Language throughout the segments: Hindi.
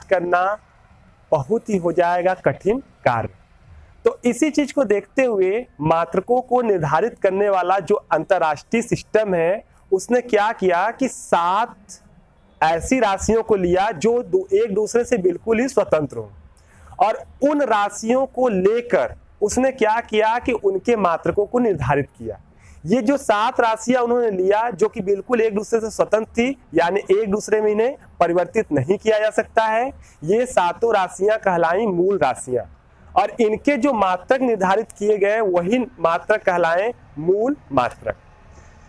करना बहुत ही हो जाएगा कठिन कार्य। तो इसी चीज को देखते हुए मात्रकों को निर्धारित करने वाला जो अंतरराष्ट्रीय सिस्टम है उसने क्या किया कि 7 ऐसी राशियों को लिया जो एक दूसरे से बिल्कुल ही स्वतंत्र हो, और उन राशियों को लेकर उसने क्या किया कि उनके मात्रकों को निर्धारित किया। ये जो 7 राशियां उन्होंने लिया जो कि बिल्कुल एक दूसरे से स्वतंत्र थी, यानी एक दूसरे में इन्हें परिवर्तित नहीं किया जा सकता है, ये 7 राशियां कहलाई मूल राशियां, और इनके जो मात्रक निर्धारित किए गए वही मात्रक कहलाए मूल मात्रक।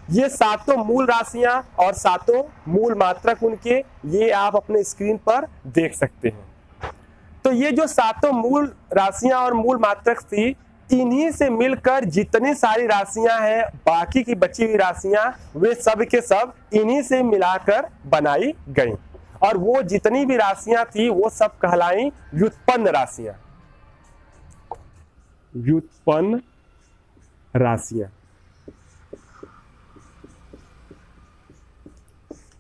ये 7 मूल राशियां और 7 मूल मात्रक उनके, ये आप अपने स्क्रीन पर देख सकते हैं। तो ये जो 7 मूल राशियां और मूल मात्रक थी, इन्हीं से मिलकर जितनी सारी राशियां हैं, बाकी की बची हुई राशियां, वे सब के सब इन्हीं से मिलाकर बनाई गई, और वो जितनी भी राशियां थी वो सब कहलाई व्युत्पन्न राशियां। व्युत्पन्न राशियां,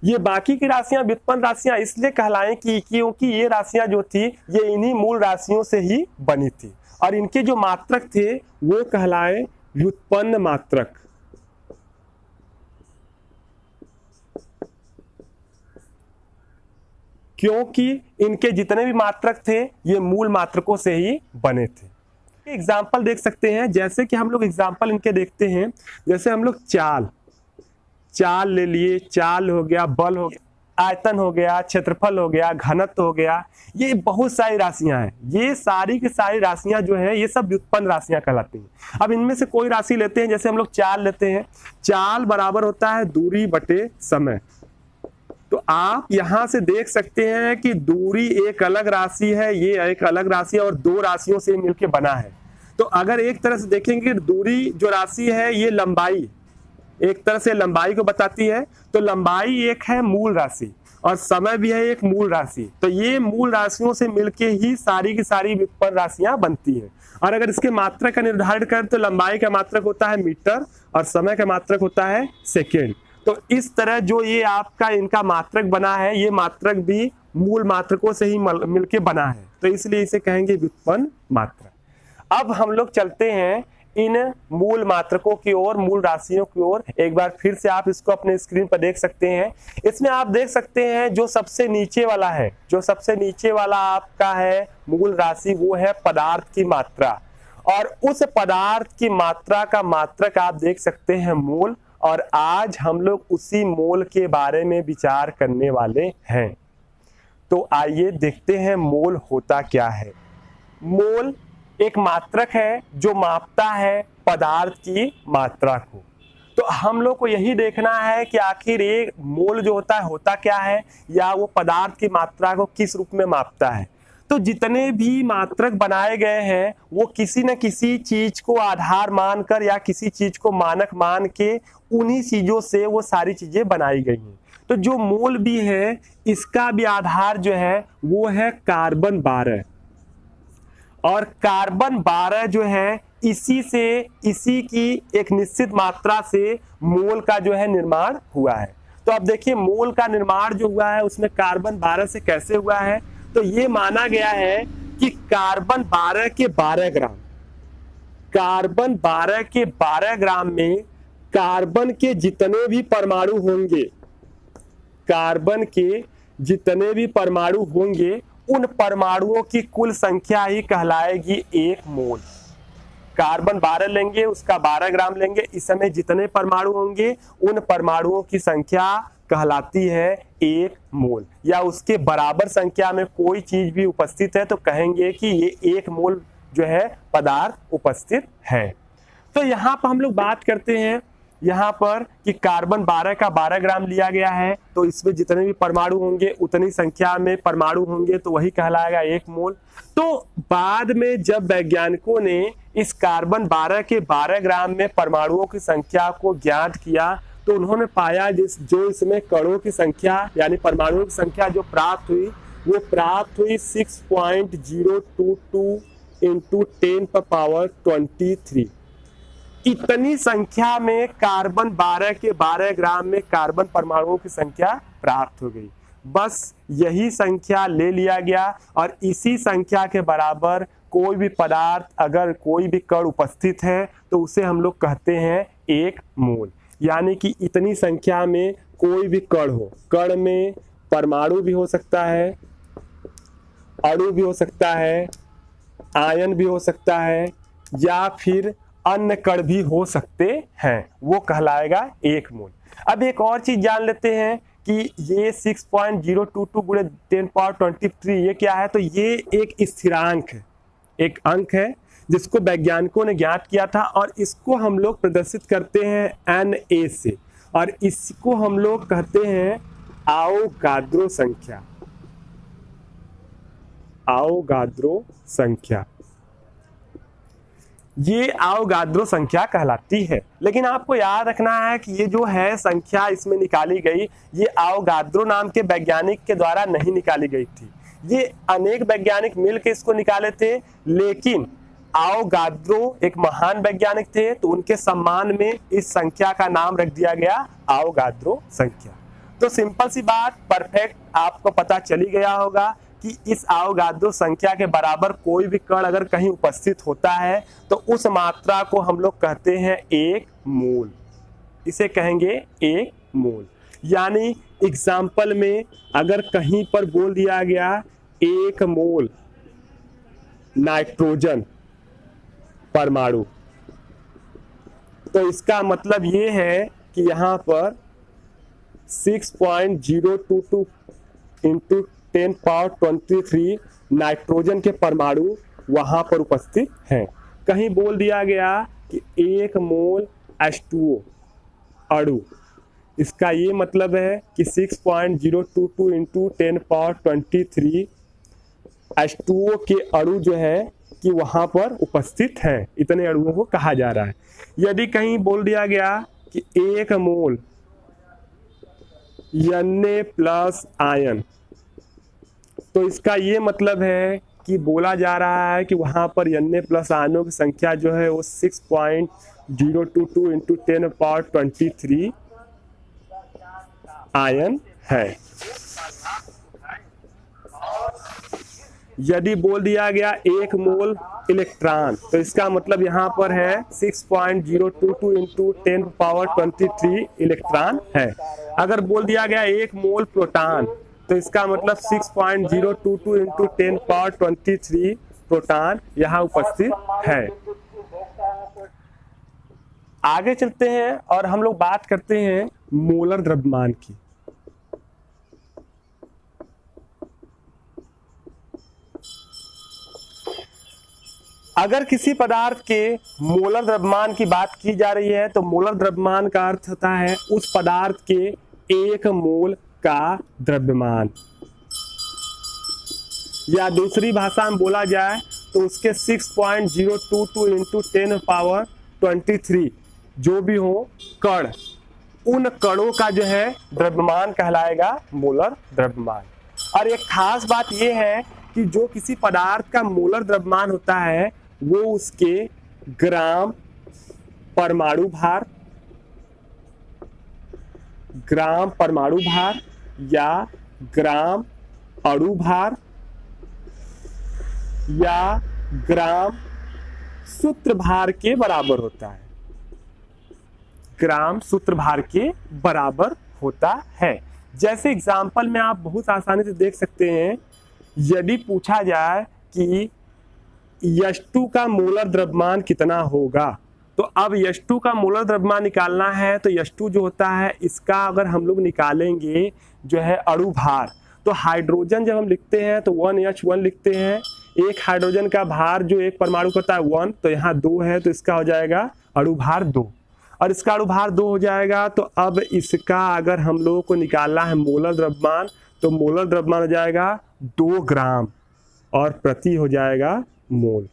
ये बाकी की राशियां व्युत्पन्न राशियां इसलिए कहलाएं कि क्योंकि ये राशियां जो थी ये इन्हीं मूल राशियों से ही बनी थी, और इनके जो मात्रक थे वो कहलाए व्युत्पन्न मात्रक। क्योंकि इनके जितने भी मात्रक थे ये मूल मात्रकों से ही बने थे। एग्जाम्पल देख सकते हैं, जैसे कि हम लोग एग्जाम्पल इनके देखते हैं, जैसे हम लोग चाल ले लिए, चाल हो गया, बल हो गया, आयतन हो गया, क्षेत्रफल हो गया, घनत्व हो गया, ये बहुत सारी राशियां हैं। ये सारी की सारी राशियां जो है ये सब व्युत्पन्न राशियां कहलाती हैं। अब इनमें से कोई राशि लेते हैं, जैसे हम लोग चाल लेते हैं, चाल बराबर होता है दूरी बटे समय। तो आप यहां से देख सकते हैं कि दूरी एक अलग राशि है, ये एक अलग राशि है, और 2 राशियों से मिलकर बना है। तो अगर एक तरह से देखेंगे दूरी जो राशि है ये लंबाई, एक तरह से लंबाई को बताती है, तो लंबाई एक है मूल राशि और समय भी है एक मूल राशि। तो ये मूल राशियों से मिलके ही सारी की सारी व्युत्पन्न राशियां बनती हैं। और अगर इसके मात्रक का निर्धारण करें तो लंबाई का मात्रक होता है मीटर और समय का मात्रक होता है सेकेंड। तो इस तरह जो ये आपका इनका मात्रक बना है, ये मात्रक भी मूल मात्रकों से ही मिलके बना है, तो इसलिए इसे कहेंगे व्युत्पन्न मात्रक। अब हम लोग चलते हैं इन मूल मात्रकों की ओर, मूल राशियों की ओर। एक बार फिर से आप इसको अपने स्क्रीन पर देख सकते हैं। इसमें आप देख सकते हैं जो सबसे नीचे वाला है, जो सबसे नीचे वाला आपका है मूल राशि, वो है पदार्थ की मात्रा, और उस पदार्थ की मात्रा का मात्रक आप देख सकते हैं मोल। और आज हम लोग उसी मोल के बारे में विचार करने वाले हैं। तो आइए देखते हैं मोल होता क्या है। मोल एक मात्रक है जो मापता है पदार्थ की मात्रा को। तो हम लोग को यही देखना है कि आखिर ये मोल जो होता क्या है, या वो पदार्थ की मात्रा को किस रूप में मापता है। तो जितने भी मात्रक बनाए गए हैं वो किसी न किसी चीज को आधार मानकर या किसी चीज को मानक मान के उन्हीं चीजों से वो सारी चीजें बनाई गई हैं। तो जो मोल भी है इसका भी आधार जो है वो है कार्बन 12, और कार्बन 12 जो है इसी की एक निश्चित मात्रा से मोल का जो है निर्माण हुआ है। तो अब देखिए मोल का निर्माण जो हुआ है उसमें कार्बन 12 से कैसे हुआ है। तो ये माना गया है कि कार्बन 12 के 12 ग्राम, कार्बन 12 के 12 ग्राम में कार्बन के जितने भी परमाणु होंगे, कार्बन के जितने भी परमाणु होंगे उन परमाणुओं की कुल संख्या ही कहलाएगी 1 मोल। कार्बन 12 लेंगे, उसका 12 ग्राम लेंगे, इस समय जितने परमाणु होंगे उन परमाणुओं की संख्या कहलाती है 1 मोल। या उसके बराबर संख्या में कोई चीज भी उपस्थित है तो कहेंगे कि ये 1 मोल जो है पदार्थ उपस्थित है। तो यहाँ पर हम लोग बात करते हैं यहाँ पर कि कार्बन 12 का 12 ग्राम लिया गया है, तो इसमें जितने भी परमाणु होंगे उतनी संख्या में परमाणु होंगे तो वही कहलाएगा 1 मोल। तो बाद में जब वैज्ञानिकों ने इस कार्बन 12 के 12 ग्राम में परमाणुओं की संख्या को ज्ञात किया तो उन्होंने पाया जो इसमें कणों की संख्या यानी परमाणुओं की संख्या जो प्राप्त हुई वो प्राप्त हुई 6.022 इंटू 10⁻23। इतनी संख्या में कार्बन 12 के 12 ग्राम में कार्बन परमाणुओं की संख्या प्राप्त हो गई। बस यही संख्या ले लिया गया और इसी संख्या के बराबर कोई भी पदार्थ अगर कोई भी कण उपस्थित है तो उसे हम लोग कहते हैं एक मोल। यानी कि इतनी संख्या में कोई भी कण हो, कण में परमाणु भी हो सकता है, अणु भी हो सकता है, आयन भी हो सकता है या फिर अन्य कण भी हो सकते हैं, वो कहलाएगा एक मोल। अब एक और चीज जान लेते हैं कि ये 6.022 गुणे 10⁻23 ये क्या है। तो ये एक स्थिरांक है, एक अंक है जिसको वैज्ञानिकों ने ज्ञात किया था और इसको हम लोग प्रदर्शित करते हैं Na से और इसको हम लोग कहते हैं आवोगाद्रो संख्या। आवोगाद्रो संख्या, ये आवोगाद्रो संख्या कहलाती है। लेकिन आपको याद रखना है कि ये जो है संख्या इसमें निकाली गई, ये आवोगाद्रो नाम के वैज्ञानिक के द्वारा नहीं निकाली गई थी, ये अनेक वैज्ञानिक मिलकर इसको निकाले थे। लेकिन आवोगाद्रो एक महान वैज्ञानिक थे तो उनके सम्मान में इस संख्या का नाम रख दिया गया आवोगाद्रो संख्या। तो सिंपल सी बात, परफेक्ट आपको पता चली गया होगा कि इस आवोगाद्रो संख्या के बराबर कोई भी कण अगर कहीं उपस्थित होता है तो उस मात्रा को हम लोग कहते हैं एक मोल, इसे कहेंगे एक मोल। यानी एग्जाम्पल में अगर कहीं पर बोल दिया गया एक मोल नाइट्रोजन परमाणु, तो इसका मतलब ये है कि यहाँ पर 6.022 इंटू 10⁻23 नाइट्रोजन के परमाणु वहां पर उपस्थित हैं। कहीं बोल दिया गया कि एक मोल H2O अणु, इसका ये मतलब है कि 6.022 इंटू 10⁻23 H2O के अणु जो है कि वहां पर उपस्थित हैं, इतने अणुओं को कहा जा रहा है। यदि कहीं बोल दिया गया कि एक मोल Na प्लस आयन, तो इसका ये मतलब है कि बोला जा रहा है कि वहां पर Na प्लस आयनों की संख्या जो है वो 6.022 इंटू 10⁻23 आयन है। यदि बोल दिया गया एक मोल इलेक्ट्रॉन, तो इसका मतलब यहाँ पर है 6.022 इंटू 10⁻23 इलेक्ट्रॉन है। अगर बोल दिया गया एक मोल प्रोटॉन, तो इसका मतलब 6.022 इंटू 10⁻23 प्रोटॉन यहाँ उपस्थित है। आगे चलते हैं और हम लोग बात करते हैं मोलर द्रव्यमान की। अगर किसी पदार्थ के मोलर द्रव्यमान की बात की जा रही है तो मोलर द्रव्यमान का अर्थ होता है उस पदार्थ के एक मोल का द्रव्यमान, या दूसरी भाषा में बोला जाए तो उसके 6.022 इंटू 10⁻23 जो भी हो कण, उन कणों का जो है द्रव्यमान कहलाएगा मोलर द्रव्यमान। और एक खास बात यह है कि जो किसी पदार्थ का मोलर द्रव्यमान होता है वो उसके ग्राम परमाणु भार, ग्राम परमाणु भार या ग्राम अणु भार या ग्राम सूत्र भार के बराबर होता है, ग्राम सूत्र भार के बराबर होता है। जैसे एग्जाम्पल में आप बहुत आसानी से देख सकते हैं, यदि पूछा जाए कि H2 का मोलर द्रव्यमान कितना होगा, तो अब H2 का मोलर द्रव्यमान निकालना है तो H2 जो होता है इसका अगर हम लोग निकालेंगे जो है अणु भार, तो हाइड्रोजन जब हम लिखते हैं तो 1H1 लिखते हैं, एक हाइड्रोजन का भार जो एक परमाणु करता है 1, तो यहाँ 2 है तो इसका हो जाएगा अणु भार 2, और इसका अणु भार 2 हो जाएगा। तो अब इसका अगर हम लोगों को निकालना है मोलर द्रव्यमान, तो मोलर द्रव्यमान हो जाएगा 2 ग्राम और प्रति हो जाएगा मोल।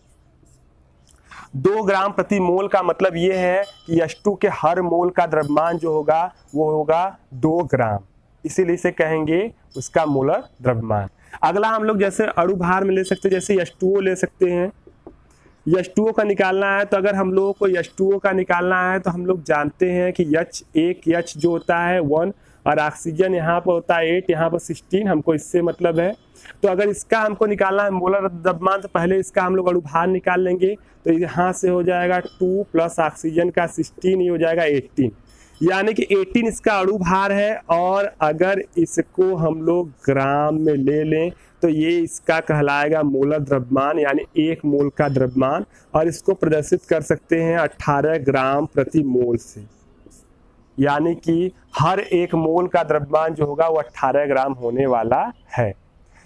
2 ग्राम प्रति मोल का मतलब ये है कि H2 के हर मोल का द्रव्यमान जो होगा वो होगा 2 ग्राम, इसीलिए इसे कहेंगे उसका मोलर द्रव्यमान। अगला हम लोग जैसे अणु भार में ले सकते हैं, जैसे H2O ले सकते हैं। H2O का निकालना है तो अगर हम लोगों को H2O का निकालना है तो हम लोग जानते हैं कि एक H जो होता है 1 और ऑक्सीजन यहाँ पर होता है 8, यहाँ पर 16, हमको इससे मतलब है। तो अगर इसका हमको निकालना है मोलर द्रव्यमान तो पहले इसका हम लोग अणुभार निकाल लेंगे। तो यहाँ से हो जाएगा 2 प्लस ऑक्सीजन का 16, ये हो जाएगा 18, यानी कि 18 इसका अणुभार है। और अगर इसको हम लोग ग्राम में ले लें तो ये इसका कहलाएगा मोलर द्रव्यमान, यानी 1 मोल का द्रव्यमान। और इसको प्रदर्शित कर सकते हैं 18 ग्राम प्रति मोल से, यानी कि हर 1 मोल का द्रव्यमान जो होगा वो 18 ग्राम होने वाला है।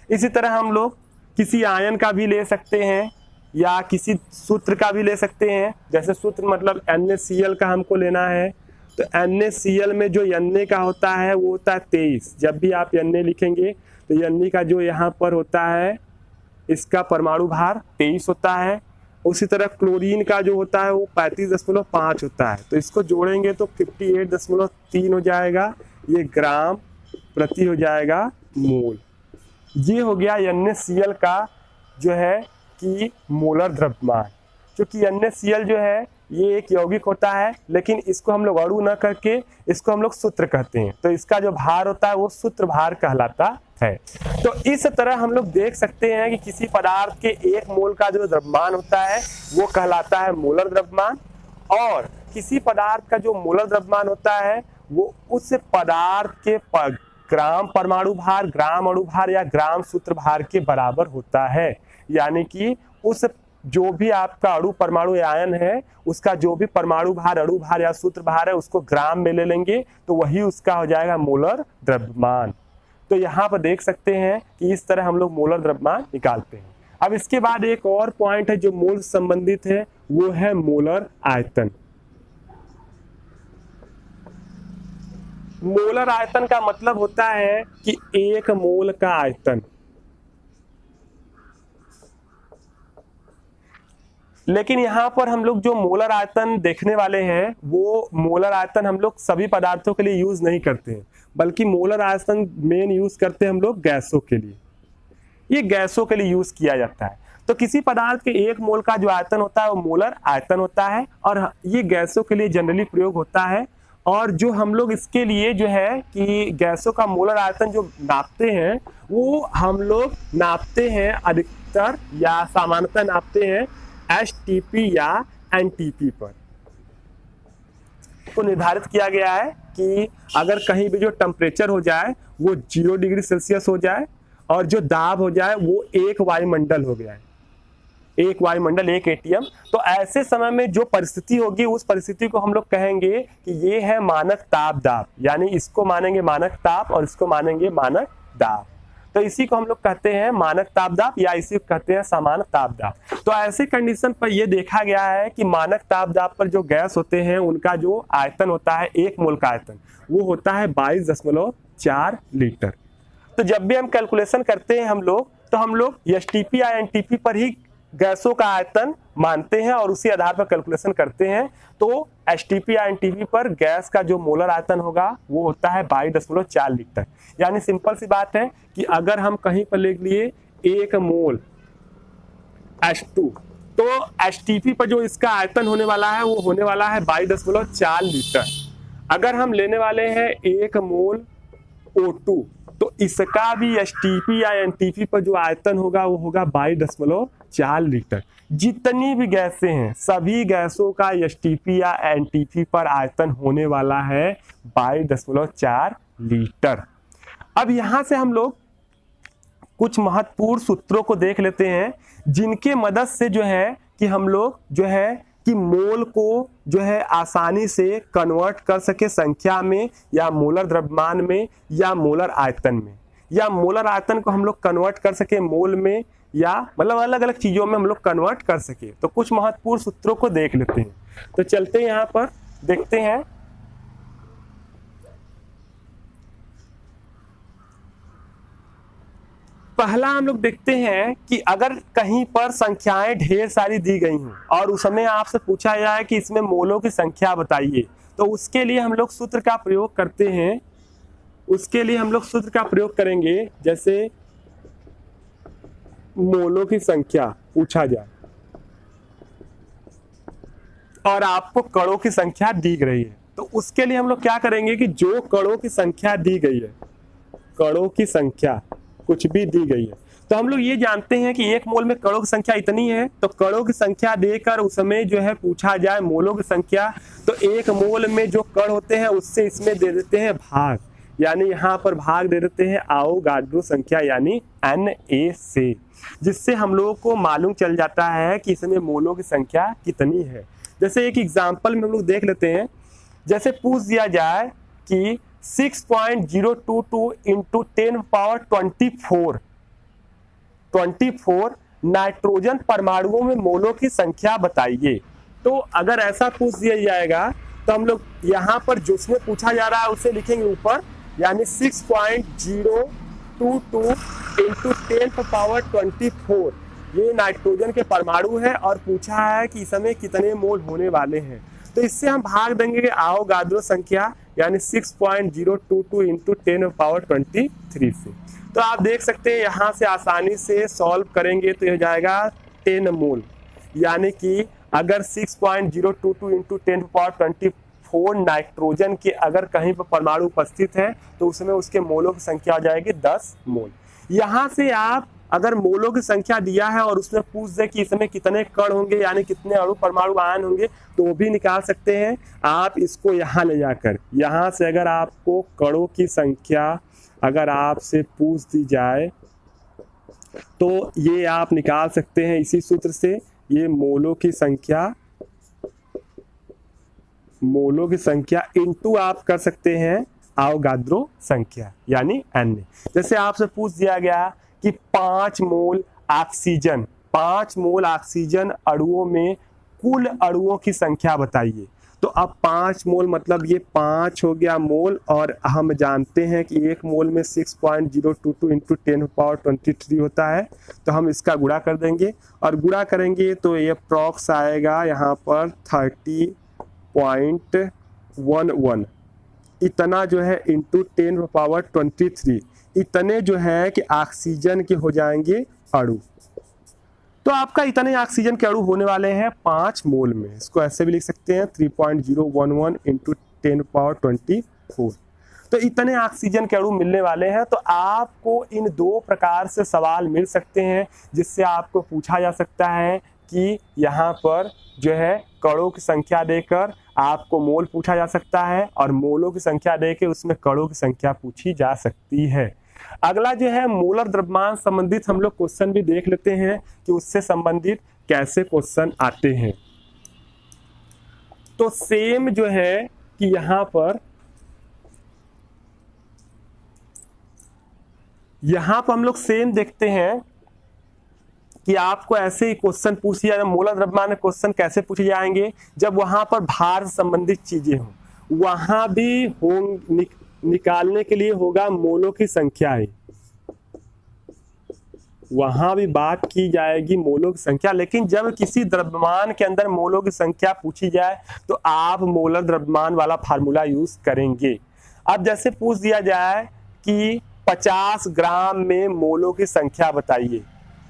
इसी तरह हम लोग किसी आयन का भी ले सकते हैं या किसी सूत्र का भी ले सकते हैं। जैसे सूत्र मतलब NaCl का हमको लेना है, तो NaCl में जो Na का होता है वो होता है 23। जब भी आप Na लिखेंगे तो Na का जो यहाँ पर होता है इसका परमाणु भार 23 होता है। उसी तरह क्लोरीन का जो होता है वो 35.5 होता है। तो इसको जोड़ेंगे तो 58.3 हो जाएगा, ये ग्राम प्रति हो जाएगा मोल। ये हो गया NaCl का जो है कि मोलर द्रव्यमान। क्योंकि NaCl जो है ये एक यौगिक होता है, लेकिन इसको हम लोग अणु न करके इसको हम लोग सूत्र कहते हैं। तो इसका जो भार होता है वो सूत्र भार कहलाता है। तो इस तरह हम लोग देख सकते हैं कि किसी पदार्थ के 1 मोल का जो द्रव्यमान होता है वो कहलाता है मोलर द्रव्यमान, और किसी पदार्थ का जो मोलर द्रव्यमान होता है वो उस पदार्थ के ग्राम परमाणु भार, ग्राम अणु भार या ग्राम सूत्र भार के बराबर होता है। यानी कि उस जो भी आपका अणु परमाणु आयन है उसका जो भी परमाणु भार, अणु भार या सूत्र भार है उसको ग्राम में ले लेंगे तो वही उसका हो जाएगा मोलर द्रव्यमान। तो यहाँ पर देख सकते हैं कि इस तरह हम लोग मोलर द्रव्यमान निकालते हैं। अब इसके बाद एक और पॉइंट है जो मोल से संबंधित है, वो है मोलर आयतन। मोलर आयतन का मतलब होता है कि 1 मोल का आयतन। लेकिन यहाँ पर हम लोग जो मोलर आयतन देखने वाले हैं वो मोलर आयतन हम लोग सभी पदार्थों के लिए यूज नहीं करते हैं, बल्कि मोलर आयतन मेन यूज करते हैं हम लोग गैसों के लिए। ये गैसों के लिए यूज किया जाता है। तो किसी पदार्थ के 1 मोल का जो आयतन होता है वो मोलर आयतन होता है, और ये गैसों के लिए जनरली प्रयोग होता है। और जो हम लोग इसके लिए जो है कि गैसों का मोलर आयतन जो नापते हैं वो हम लोग नापते हैं अधिकतर या सामान्यतः नापते हैं STP या NTP पर। तो निर्धारित किया गया है कि अगर कहीं भी जो टेम्परेचर हो जाए वो 0 डिग्री सेल्सियस हो जाए और जो दाब हो जाए वो 1 वायुमंडल हो गया है, 1 वायुमंडल 1 ATM, तो ऐसे समय में जो परिस्थिति होगी उस परिस्थिति को हम लोग कहेंगे कि ये है मानक ताप दाब। यानी इसको मानेंगे मानक ताप और इसको मानेंगे मानक दाब। तो इसी को हम लोग कहते हैं मानक ताप दाब या इसी को कहते हैं सामान्य ताप दाब। तो ऐसे कंडीशन पर यह देखा गया है कि मानक ताप दाब पर जो गैस होते हैं उनका जो आयतन होता है 1 मोल का आयतन वो होता है 22.4 लीटर। तो जब भी हम कैलकुलेशन करते हैं हम लोग STP या NTP पर ही गैसों का आयतन मानते हैं और उसी आधार पर कैलकुलेशन करते हैं। तो STP या NTP पर गैस का जो मोलर आयतन होगा वो होता है 22.4 लीटर। यानी सिंपल सी बात है कि अगर हम कहीं पर लिख लिए 1 मोल H2 तो STP पर जो इसका आयतन होने वाला है वो होने वाला है 22.4 लीटर। अगर हम लेने वाले हैं 1 मोल O2 तो इसका भी STP या NTP पर जो आयतन होगा वो होगा 22.4 लीटर। जितनी भी गैसें हैं सभी गैसों का STP या NTP पर आयतन होने वाला है 22.4 लीटर। अब यहां से हम लोग कुछ महत्वपूर्ण सूत्रों को देख लेते हैं जिनके मदद से जो है कि हम लोग जो है कि मोल को जो है आसानी से कन्वर्ट कर सके संख्या में या मोलर द्रव्यमान में या मोलर आयतन में, या मोलर आयतन को हम लोग कन्वर्ट कर सके मोल में, या मतलब अलग अलग चीजों में हम लोग कन्वर्ट कर सके। तो कुछ महत्वपूर्ण सूत्रों को देख लेते हैं। तो चलते हैं यहाँ पर देखते हैं। पहला हम लोग देखते हैं कि अगर कहीं पर संख्याएं ढेर सारी दी गई हों और उस समय आपसे पूछा जाए कि इसमें मोलों की संख्या बताइए, तो उसके लिए हम लोग सूत्र का प्रयोग करते हैं। उसके लिए हम लोग सूत्र का प्रयोग करेंगे। जैसे मोलों की संख्या पूछा जाए और आपको कणों की संख्या दी रही है, तो उसके लिए हम लोग क्या करेंगे कि जो कणों की संख्या दी गई है, कणों की संख्या कुछ भी दी गई है, तो हम लोग ये जानते हैं कि एक मोल में कणों की संख्या इतनी है, तो कणों की संख्या देकर उसमें जो है पूछा जाए मोलों की संख्या, तो एक मोल में जो कण होते हैं उससे इसमें दे देते हैं भाग, यानी यहाँ पर भाग दे देते हैं आवोगाड्रो संख्या यानी Na से, जिससे हम लोगों को मालूम चल जाता है कि इसमें मोलों की संख्या कितनी है। जैसे एक एग्जाम्पल में हम लोग देख लेते हैं, जैसे पूछ दिया जाए कि 6.022 इंटू 10⁻24 नाइट्रोजन परमाणुओं में मोलों की संख्या बताइए। तो अगर ऐसा पूछ दिया जाएगा तो हम लोग यहाँ पर जिसमें पूछा जा रहा है उसे लिखेंगे ऊपर, यानी 6.022 इंटू 10⁻24 ये नाइट्रोजन के परमाणु है और पूछा है कि इसमें कितने मोल होने वाले हैं। तो इससे हम भाग देंगे आवोगाड्रो संख्या यानी 6.022 इंटू 10⁻23 से। तो आप देख सकते हैं यहाँ से आसानी से सॉल्व करेंगे तो यह जाएगा 10 मोल, यानी कि अगर 6.022 इंटू 10⁻24 नाइट्रोजन के अगर कहीं पर परमाणु उपस्थित है तो उसमें उसके मोलों की संख्या आ जाएगी 10 मोल। यहाँ से आप अगर मोलों की संख्या दिया है और उसमें पूछ दे कि इसमें कितने कण होंगे यानी कितने अणु परमाणु आयन होंगे तो वो भी निकाल सकते हैं आप। इसको यहाँ ले जाकर यहाँ से अगर आपको कणों की संख्या अगर आपसे पूछ दी जाए तो ये आप निकाल सकते हैं इसी सूत्र से। ये मोलों की संख्या इंटू आप कर सकते हैं आवोगाड्रो संख्या यानी Na। जैसे आपसे पूछ दिया गया कि 5 मोल ऑक्सीजन अणुओं में कुल अणुओं की संख्या बताइए। तो अब 5 मोल मतलब ये 5 हो गया मोल, और हम जानते हैं कि एक मोल में 6.022 इंटू 10⁻23 होता है, तो हम इसका गुणा कर देंगे और गुणा करेंगे तो ये अप्रॉक्स आएगा यहाँ पर 30.11 इतना जो है इंटू 10⁻23 इतने जो है कि ऑक्सीजन के हो जाएंगे अणु। तो आपका इतने ऑक्सीजन के अणु होने वाले हैं 5 मोल में। इसको ऐसे भी लिख सकते हैं 3.011 इंटू 10⁻24। तो इतने ऑक्सीजन के अणु मिलने वाले हैं। तो आपको इन 2 प्रकार से सवाल मिल सकते हैं जिससे आपको पूछा जा सकता है कि यहाँ पर जो है कणों की संख्या देकर आपको मोल पूछा जा सकता है और मोलों की संख्या देकर उसमें कणों की संख्या पूछी जा सकती है। अगला जो है मोलर द्रव्यमान संबंधित हम लोग क्वेश्चन भी देख लेते हैं कि उससे संबंधित कैसे क्वेश्चन आते हैं। तो सेम जो है कि यहाँ पर हम लोग सेम देखते हैं कि आपको ऐसे ही क्वेश्चन पूछ लिया। मोलर द्रव्यमान में क्वेश्चन कैसे पूछे जाएंगे, जब वहां पर भार से संबंधित चीजें हों, वहां भी निकालने के लिए होगा मोलों की संख्या ही, वहां भी बात की जाएगी मोलों की संख्या। लेकिन जब किसी द्रव्यमान के अंदर मोलों की संख्या पूछी जाए तो आप मोलर द्रव्यमान वाला फार्मूला यूज करेंगे। अब जैसे पूछ दिया जाए कि 50 ग्राम में मोलों की संख्या बताइए,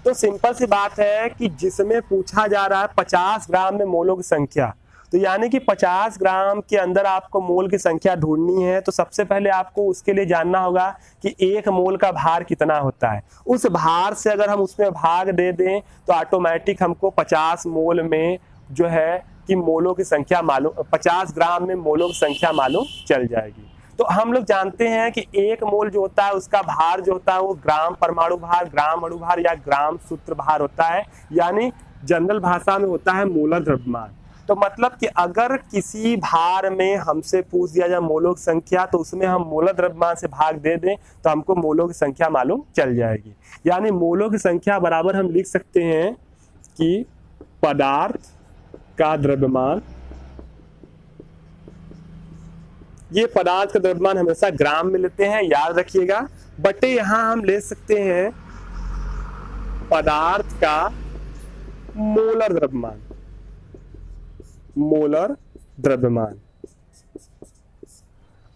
तो सिंपल सी बात है कि जिसमें पूछा जा रहा है 50 ग्राम में मोलों की संख्या, तो यानी कि 50 ग्राम के अंदर आपको मोल की संख्या ढूंढनी है। तो सबसे पहले आपको उसके लिए जानना होगा कि 1 मोल का भार कितना होता है। उस भार से अगर हम उसमें भाग दे दें तो ऑटोमेटिक हमको 50 मोल में जो है कि मोलों की संख्या मालूम, 50 ग्राम में मोलों की संख्या मालूम चल जाएगी। तो हम लोग जानते हैं कि 1 मोल जो होता है उसका भार जो होता है वो ग्राम परमाणु भार, ग्राम अणु भार या ग्राम सूत्र भार होता है, यानी जनरल भाषा में होता है मोलर द्रव्यमान। तो मतलब कि अगर किसी भार में हमसे पूछ दिया जाए मोलों की संख्या तो उसमें हम मोलर द्रव्यमान से भाग दे दें तो हमको मोलों की संख्या मालूम चल जाएगी। यानी मोलों की संख्या बराबर हम लिख सकते हैं कि पदार्थ का द्रव्यमान, ये पदार्थ का द्रव्यमान हमेशा ग्राम में लेते हैं याद रखिएगा, बटे यहां हम ले सकते हैं पदार्थ का मोलर द्रव्यमान, मोलर द्रव्यमान।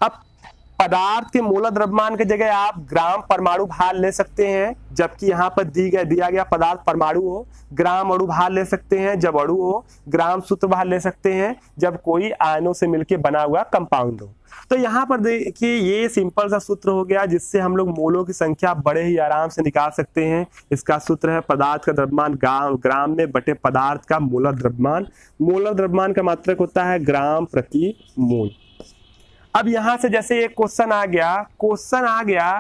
अब पदार्थ के मोलर द्रव्यमान की जगह आप ग्राम परमाणु भार ले सकते हैं, जबकि यहाँ पर दिया गया पदार्थ परमाणु हो, ग्राम अणु भार ले सकते हैं जब अणु हो, ग्राम सूत्र भार ले सकते हैं जब कोई आयनों से मिलकर बना हुआ कंपाउंड हो। तो यहाँ पर देखिए ये सिंपल सा सूत्र हो गया जिससे हम लोग मोलों की संख्या बड़े ही आराम से निकाल सकते हैं। इसका सूत्र है पदार्थ का द्रव्यमान ग्राम में बटे पदार्थ का मोलर द्रव्यमान। मोलर द्रव्यमान का मात्रक होता है ग्राम प्रति मोल। अब यहां से जैसे एक क्वेश्चन आ गया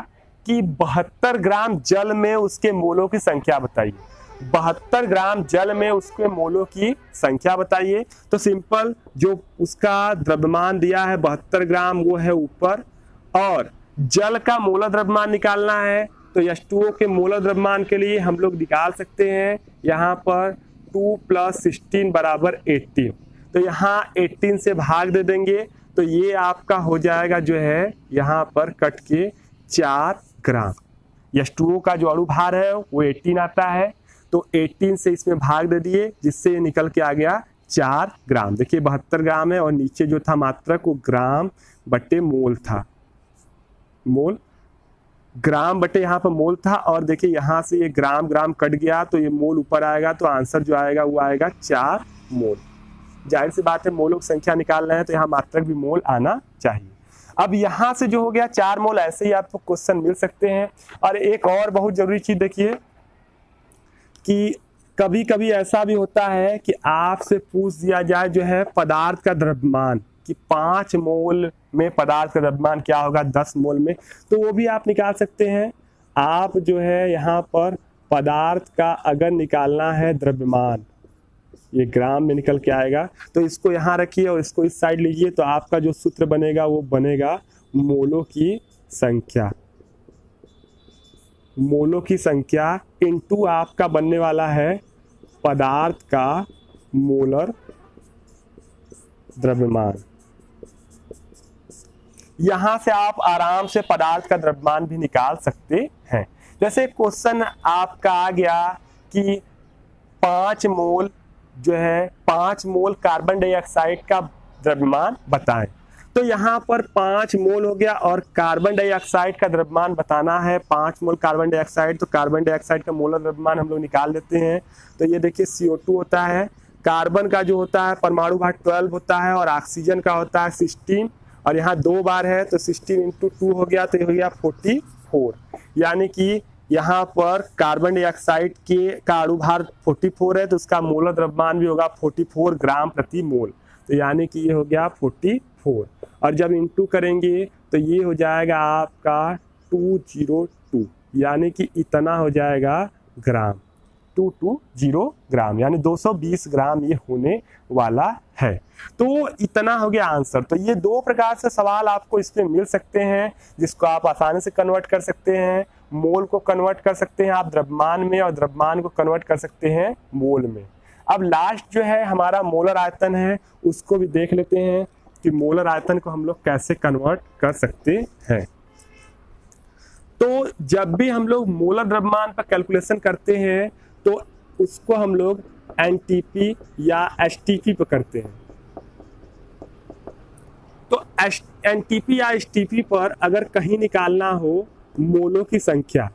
कि 72 ग्राम जल में उसके मोलों की संख्या बताइए। 72 ग्राम जल में उसके मोलों की संख्या बताइए। तो सिंपल जो उसका द्रव्यमान दिया है 72 ग्राम वो है ऊपर, और जल का मोलर द्रव्यमान निकालना है। तो H2O के मोलर द्रव्यमान के लिए हम लोग निकाल सकते हैं यहाँ पर 2 + 16 = 18। तो यहाँ 18 से भाग दे देंगे तो ये आपका हो जाएगा जो है यहाँ पर कट के 4 ग्राम। H2O का जो अणु भार है वो 18 आता है, तो 18 से इसमें भाग दे दिए जिससे ये निकल के आ गया 4 ग्राम। देखिए 72 ग्राम है और नीचे जो था मात्रक वो ग्राम बटे मोल था, मोल ग्राम बटे यहाँ पर मोल था। और देखिए यहाँ से ये ग्राम ग्राम कट गया तो ये मोल ऊपर आएगा, तो आंसर जो आएगा वो आएगा 4 मोल। जाहिर सी बात है मोलों की संख्या निकालना है तो यहाँ मात्रक भी मोल आना चाहिए। अब यहाँ से जो हो गया 4 मोल, ऐसे ही आपको क्वेश्चन मिल सकते हैं। और एक और बहुत जरूरी चीज देखिए कि कभी कभी ऐसा भी होता है कि आपसे पूछ दिया जाए जो है पदार्थ का द्रव्यमान कि 5 मोल में पदार्थ का द्रव्यमान क्या होगा 10 मोल में, तो वो भी आप निकाल सकते हैं। आप जो है यहाँ पर पदार्थ का अगर निकालना है द्रव्यमान, ये ग्राम में निकल के आएगा, तो इसको यहाँ रखिए और इसको इस साइड लीजिए, तो आपका जो सूत्र बनेगा वो बनेगा मोलों की संख्या। मोलों की संख्या इनटू आपका बनने वाला है पदार्थ का मोलर द्रव्यमान। यहां से आप आराम से पदार्थ का द्रव्यमान भी निकाल सकते हैं। जैसे क्वेश्चन आपका आ गया कि 5 मोल जो है 5 मोल कार्बन डाइऑक्साइड का द्रव्यमान बताएं। तो यहाँ पर 5 मोल हो गया और कार्बन डाइऑक्साइड का द्रव्यमान बताना है 5 मोल कार्बन डाइऑक्साइड। तो कार्बन डाइऑक्साइड का मोलर द्रव्यमान हम लोग निकाल लेते हैं। तो ये देखिए CO2 होता है, कार्बन का जो होता है परमाणु भार 12 होता है और ऑक्सीजन का होता है 16, और यहाँ 2 बार है तो 16 × 2 हो गया, तो ये हो गया 44। यानी कि यहाँ पर कार्बन डाइऑक्साइड के का अणु भार 44 है तो उसका मोलर द्रव्यमान भी होगा 44 ग्राम प्रति मोल। तो यानी कि ये हो गया 44, और जब इंटू करेंगे तो ये हो जाएगा आपका 202, यानी कि इतना हो जाएगा ग्राम, 220 ग्राम, यानी 220 ग्राम ये होने वाला है। तो इतना हो गया आंसर। तो ये 2 प्रकार से सवाल आपको इसमें मिल सकते हैं जिसको आप आसानी से कन्वर्ट कर सकते हैं। मोल को कन्वर्ट कर सकते हैं आप द्रव्यमान में, और द्रव्यमान को कन्वर्ट कर सकते हैं मोल में। अब लास्ट जो है हमारा मोलर आयतन है, उसको भी देख लेते हैं कि मोलर आयतन को हम लोग कैसे कन्वर्ट कर सकते हैं। तो जब भी हम लोग मोलर द्रव्यमान पर कैलकुलेशन करते हैं तो उसको हम लोग NTP या STP पर करते हैं। तो NTP या STP पर अगर कहीं निकालना हो मोलों की संख्या,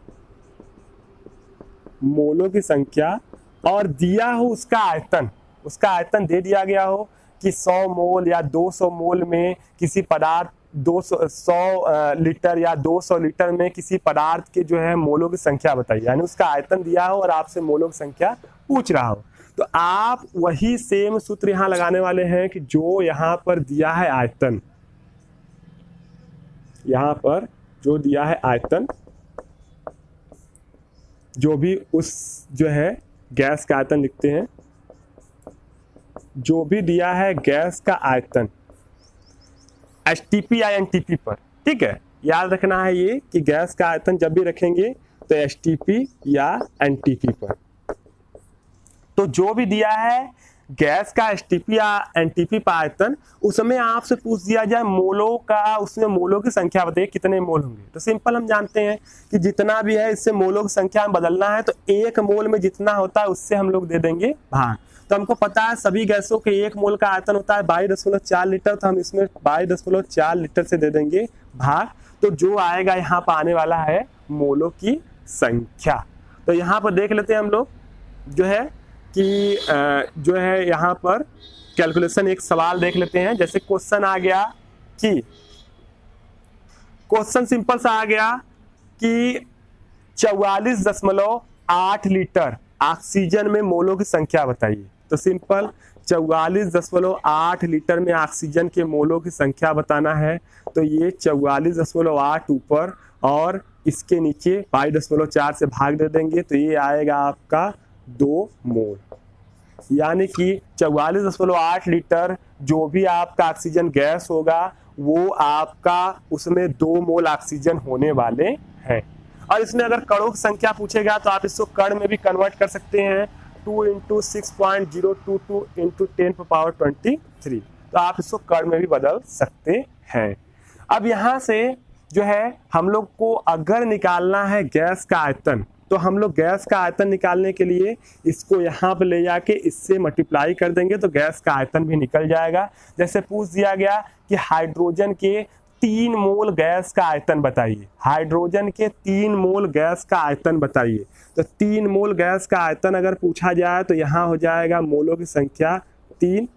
मोलों की संख्या और दिया हो उसका आयतन दे दिया गया हो कि 100 मोल या 200 मोल में किसी पदार्थ 100 लीटर या 200 लीटर में किसी पदार्थ के जो है मोलों की संख्या बताइए, यानी उसका आयतन दिया हो और आपसे मोलों की संख्या पूछ रहा हो, तो आप वही सेम सूत्र यहाँ लगाने वाले हैं कि जो यहाँ पर दिया है आयतन, यहाँ पर जो दिया है आयतन, जो भी उस जो है गैस का आयतन लिखते हैं, जो भी दिया है गैस का आयतन STP या NTP पर, ठीक है, याद रखना है ये कि गैस का आयतन जब भी रखेंगे तो STP या NTP पर। तो जो भी दिया है गैस का एसटीपी या एनटीपी पर आयतन, उसमें आपसे पूछ दिया जाए मोलों का, उसमें मोलों की संख्या बताइए कितने मोल होंगे। तो सिंपल हम जानते हैं कि जितना भी है इससे मोलों की संख्या में बदलना है, तो 1 मोल में जितना होता है उससे हम लोग दे देंगे भाग। तो हमको पता है सभी गैसों के 1 मोल का आयतन होता है 22.4 लीटर, तो हम इसमें 22.4 लीटर से दे देंगे भाग। तो जो आएगा यहाँ पर आने वाला है मोलों की संख्या। तो यहाँ पर देख लेते हैं हम लोग जो है कि जो है यहाँ पर कैलकुलेशन, एक सवाल देख लेते हैं। जैसे क्वेश्चन आ गया कि क्वेश्चन सिंपल सा आ गया कि 44.8 लीटर ऑक्सीजन में मोलों की संख्या बताइए। तो सिंपल 44.8 लीटर में ऑक्सीजन के मोलों की संख्या बताना है। तो ये 44.8 ऊपर और इसके नीचे 22.4 से भाग दे देंगे, तो ये आएगा आपका 2 मोल। यानी कि 44.8 लीटर जो भी आपका ऑक्सीजन गैस होगा वो आपका उसमें 2 मोल ऑक्सीजन होने वाले हैं। और इसमें अगर कणों की संख्या पूछेगा तो आप इसको कण में भी कन्वर्ट कर सकते हैं, 2 × 6.022 × 10⁻23। तो आप इसको कण में भी बदल सकते हैं। अब यहाँ से जो है हम लोग को अगर निकालना है गैस का आयतन, तो हम लोग गैस का आयतन निकालने के लिए इसको यहाँ पे ले जाके इससे मल्टीप्लाई कर देंगे तो गैस का आयतन भी निकल जाएगा। जैसे पूछ दिया गया कि हाइड्रोजन के 3 मोल गैस का आयतन बताइए, हाइड्रोजन के 3 मोल गैस का आयतन बताइए। तो 3 मोल गैस का आयतन अगर पूछा जाए तो यहाँ हो जाएगा मोलों की संख्या 3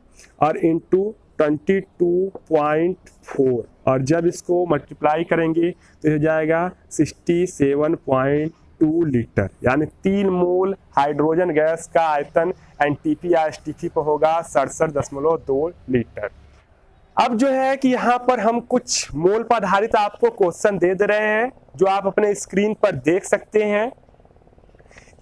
और इंटू 22.4, और जब इसको मल्टीप्लाई करेंगे तो हो जाएगा 67.2 लीटर। यानी 3 मोल हाइड्रोजन गैस का आयतन एनटीपी या एसटीपी पर होगा 67.2 लीटर। अब जो है कि यहाँ पर हम कुछ मोल पर आधारित आपको क्वेश्चन दे रहे हैं जो आप अपने स्क्रीन पर देख सकते हैं।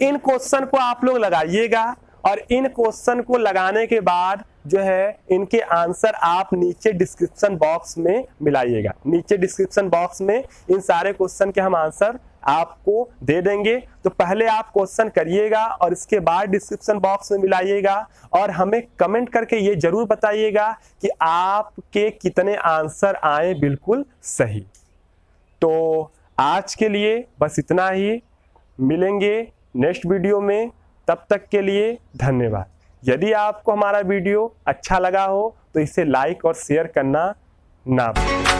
इन क्वेश्चन को आप लोग लगाइएगा और इन क्वेश्चन को लगाने के बाद जो है इनके आंसर आप नीचे डिस्क्रिप्शन बॉक्स में मिलाइएगा। नीचे डिस्क्रिप्शन बॉक्स में इन सारे क्वेश्चन के हम आंसर आपको दे देंगे। तो पहले आप क्वेश्चन करिएगा और इसके बाद डिस्क्रिप्शन बॉक्स में मिलाइएगा और हमें कमेंट करके ये जरूर बताइएगा कि आपके कितने आंसर आए बिल्कुल सही। तो आज के लिए बस इतना ही, मिलेंगे नेक्स्ट वीडियो में। तब तक के लिए धन्यवाद। यदि आपको हमारा वीडियो अच्छा लगा हो तो इसे लाइक और शेयर करना ना भूलें।